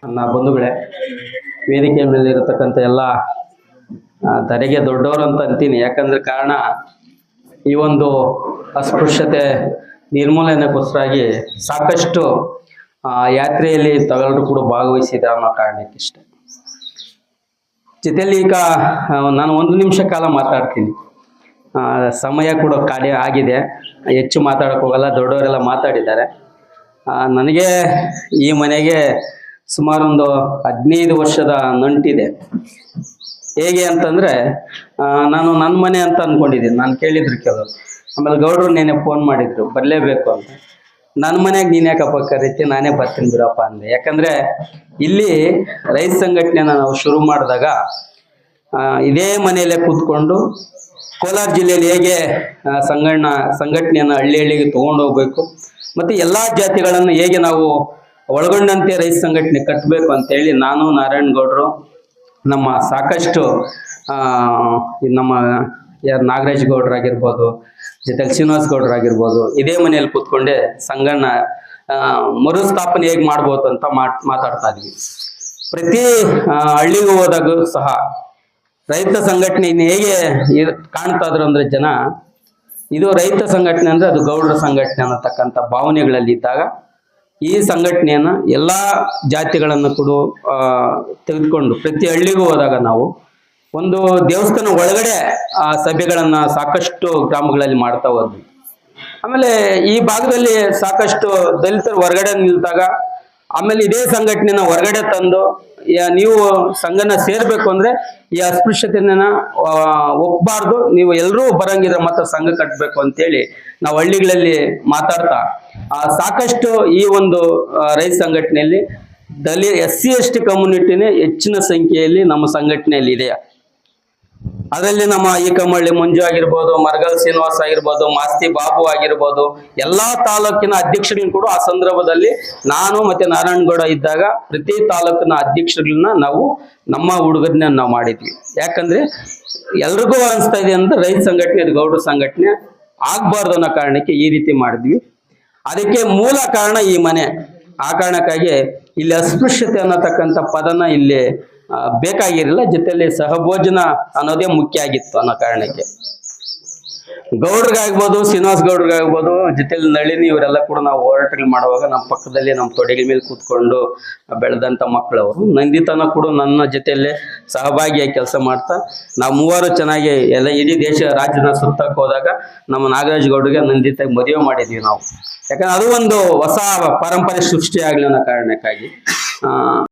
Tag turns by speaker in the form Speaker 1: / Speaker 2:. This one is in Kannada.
Speaker 1: ನನ್ನ ಬಂಧುಗಳೇ, ವೇದಿಕೆ ಮೇಲೆ ಇರತಕ್ಕಂಥ ಎಲ್ಲ ಧರೆಗೆ ದೊಡ್ಡವರು ಅಂತ ಅಂತೀನಿ. ಯಾಕಂದ್ರೆ ಕಾರಣ ಈ ಒಂದು ಅಸ್ಪೃಶ್ಯತೆ ನಿರ್ಮೂಲನೆಗೋಸ್ಕರಾಗಿ ಸಾಕಷ್ಟು ಯಾತ್ರೆಯಲ್ಲಿ ತಾವೆಲ್ಲರೂ ಕೂಡ ಭಾಗವಹಿಸಿದ ಅನ್ನೋ ಕಾರಣಕ್ಕೆ ಇಷ್ಟೆ. ಜೊತೆಯಲ್ಲಿ ಈಗ ನಾನು 1 ನಿಮಿಷ ಕಾಲ ಮಾತಾಡ್ತೀನಿ. ಸಮಯ ಕೂಡ ಆಗಿದೆ, ಹೆಚ್ಚು ಮಾತಾಡೋಕೆ ಹೋಗಲ್ಲ, ದೊಡ್ಡವರೆಲ್ಲ ಮಾತಾಡಿದ್ದಾರೆ. ನನಗೆ ಈ ಮನೆಗೆ ಸುಮಾರು ಒಂದು 15 ವರ್ಷದ ನಂಟಿದೆ. ಹೇಗೆ ಅಂತಂದ್ರೆ ನಾನು ನನ್ನ ಮನೆ ಅಂತ ಅನ್ಕೊಂಡಿದ್ದೀನಿ. ನಾನು ಕೇಳಿದ್ರು ಕೆಲವರು, ಆಮೇಲೆ ಗೌಡ್ರು ನೆನೆ ಫೋನ್ ಮಾಡಿದ್ರು ಬರಲೇಬೇಕು ಅಂತ. ನನ್ನ ಮನೆಗೆ ನೀನು ಯಾಕಪ್ಪ ಕರೀತಿ, ನಾನೇ ಬರ್ತೀನಿ ಬಿಡಪ್ಪ ಅಂದೆ. ಯಾಕಂದ್ರೆ ಇಲ್ಲಿ ರೈತ ಸಂಘಟನೆನ ನಾವು ಶುರು ಮಾಡಿದಾಗ ಇದೇ ಮನೆಯಲ್ಲೇ ಕೂತ್ಕೊಂಡು ಕೋಲಾರ ಜಿಲ್ಲೆಯಲ್ಲಿ ಹೇಗೆ ಸಂಘಟನೆಯನ್ನು ಹಳ್ಳಿ ಹಳ್ಳಿಗೆ ತಗೊಂಡೋಗ್ಬೇಕು, ಮತ್ತೆ ಎಲ್ಲಾ ಜಾತಿಗಳನ್ನು ಹೇಗೆ ನಾವು ಒಳಗೊಂಡಂತೆ ರೈತ ಸಂಘಟನೆ ಕಟ್ಟಬೇಕು ಅಂತೇಳಿ ನಾನು, ನಾರಾಯಣಗೌಡರು, ನಮ್ಮ ಸಾಕಷ್ಟು ನಮ್ಮ ನಾಗರಾಜ್ ಗೌಡ್ರಾಗಿರ್ಬೋದು, ಜೊತೆಲಿ ಶ್ರೀನಿವಾಸ್ ಗೌಡ್ರಾಗಿರ್ಬೋದು, ಇದೇ ಮನೆಯಲ್ಲಿ ಕೂತ್ಕೊಂಡೆ ಸಂಘನ ಮರುಸ್ಥಾಪನೆ ಹೇಗೆ ಮಾಡ್ಬೋದು ಅಂತ ಮಾತಾಡ್ತಾ ಇದ್ವಿ. ಪ್ರತಿ ಹಳ್ಳಿಗೂ ಹೋದಾಗ ಸಹ ರೈತ ಸಂಘಟನೆ ಹೇಗೆ ಕಾಣ್ತಾ ಇದ್ರು ಅಂದ್ರೆ ಜನ, ಇದು ರೈತ ಸಂಘಟನೆ ಅಂದ್ರೆ ಅದು ಗೌಡರ ಸಂಘಟನೆ ಅನ್ನತಕ್ಕಂಥ ಭಾವನೆಗಳಲ್ಲಿ ಇದ್ದಾಗ ಈ ಸಂಘಟನೆಯನ್ನ ಎಲ್ಲಾ ಜಾತಿಗಳನ್ನು ಕೂಡ ತೆಗೆದುಕೊಂಡು ಪ್ರತಿ ಹಳ್ಳಿಗೂ ಹೋದಾಗ ನಾವು ಒಂದು ದೇವಸ್ಥಾನ ಒಳಗಡೆ ಆ ಸಭೆಗಳನ್ನ ಸಾಕಷ್ಟು ಗ್ರಾಮಗಳಲ್ಲಿ ಮಾಡ್ತಾ ಹೋದ್ವಿ. ಆಮೇಲೆ ಈ ಭಾಗದಲ್ಲಿ ಸಾಕಷ್ಟು ದಲಿತರು ಹೊರಗಡೆ ನಿಲ್ತಾಗ ಆಮೇಲೆ ಇದೇ ಸಂಘಟನೆನ ಹೊರಗಡೆ ತಂದು ನೀವು ಸಂಘನ ಸೇರ್ಬೇಕು ಅಂದ್ರೆ ಈ ಅಸ್ಪೃಶ್ಯತೆನ ಒಪ್ಪಬಾರ್ದು, ನೀವು ಎಲ್ಲರೂ ಬರಂಗಿದ್ರೆ ಮಾತ್ರ ಸಂಘ ಕಟ್ಟಬೇಕು ಅಂತೇಳಿ ನಾವು ಹಳ್ಳಿಗಳಲ್ಲಿ ಮಾತಾಡ್ತಾ ಸಾಕಷ್ಟು ಈ ಒಂದು ರೈತ ಸಂಘಟನೆಯಲ್ಲಿ SC ST ಕಮ್ಯುನಿಟಿನೇ ಹೆಚ್ಚಿನ ಸಂಖ್ಯೆಯಲ್ಲಿ ನಮ್ಮ ಸಂಘಟನೆಯಲ್ಲಿ ಇದೆ. ಅದರಲ್ಲಿ ನಮ್ಮ ಈಕಮಳ್ಳಿ ಮಂಜು ಆಗಿರ್ಬೋದು, ಮರಗಲ್ ಶ್ರೀನಿವಾಸ ಆಗಿರ್ಬೋದು, ಮಾಸ್ತಿ ಬಾಬು ಆಗಿರ್ಬೋದು, ಎಲ್ಲಾ ತಾಲೂಕಿನ ಅಧ್ಯಕ್ಷಗಳನ್ನ ಕೂಡ ಆ ಸಂದರ್ಭದಲ್ಲಿ ನಾನು ಮತ್ತೆ ನಾರಾಯಣಗೌಡ ಇದ್ದಾಗ ಪ್ರತಿ ತಾಲೂಕಿನ ಅಧ್ಯಕ್ಷಗಳನ್ನ ನಾವು ನಮ್ಮ ಹುಡುಗರನ್ನ ನಾವು ಮಾಡಿದ್ವಿ. ಯಾಕಂದ್ರೆ ಎಲ್ರಿಗೂ ಅನಿಸ್ತಾ ಇದೆ ಅಂದ್ರೆ ರೈತ ಸಂಘಟನೆ ಇದು ಗೌಡ್ರ ಸಂಘಟನೆ ಆಗ್ಬಾರ್ದು ಅನ್ನೋ ಕಾರಣಕ್ಕೆ ಈ ರೀತಿ ಮಾಡಿದ್ವಿ. ಅದಕ್ಕೆ ಮೂಲ ಕಾರಣ ಈ ಮನೆ. ಆ ಕಾರಣಕ್ಕಾಗಿ ಇಲ್ಲಿ ಅಸ್ಪೃಶ್ಯತೆ ಅನ್ನತಕ್ಕಂಥ ಪದನ ಇಲ್ಲಿ ಬೇಕಾಗಿರಲಿಲ್ಲ. ಜೊತೆಯಲ್ಲಿ ಸಹಭೋಜನ ಅನ್ನೋದೇ ಮುಖ್ಯ ಆಗಿತ್ತು ಅನ್ನೋ ಕಾರಣಕ್ಕೆ ಗೌಡ್ರಿಗಾಗ್ಬೋದು, ಶ್ರೀನಿವಾಸ್ ಗೌಡ್ರಿಗಾಗ್ಬೋದು, ಜೊತೆಲಿ ನಳಿನಿ ಇವರೆಲ್ಲ ಕೂಡ ನಾವು ಹೋರಾಟಗಳು ಮಾಡುವಾಗ ನಮ್ಮ ಪಕ್ಕದಲ್ಲಿ ನಮ್ಮ ತೊಡೆಗಳ ಮೇಲೆ ಕೂತ್ಕೊಂಡು ಬೆಳೆದಂತ ಮಕ್ಕಳವರು. ನಂದಿತನ ಕೂಡ ನನ್ನ ಜೊತೆಯಲ್ಲೇ ಸಹಭಾಗಿಯಾಗಿ ಕೆಲಸ ಮಾಡ್ತಾ ನಾವು ಮೂವರು ಚೆನ್ನಾಗಿ ಎಲ್ಲ ಇಡೀ ದೇಶ ರಾಜ್ಯನ ಸುತ್ತಕ್ಕೆ ಹೋದಾಗ ನಮ್ಮ ನಾಗರಾಜ್ ಗೌಡ್ರಿಗೆ ನಂದಿತ ಮದುವೆ ಮಾಡಿದ್ವಿ ನಾವು. ಯಾಕಂದ್ರೆ ಅದು ಒಂದು ಹೊಸ ಪರಂಪರೆ ಸೃಷ್ಟಿ ಆಗ್ಲಿ ಅನ್ನೋ ಕಾರಣಕ್ಕಾಗಿ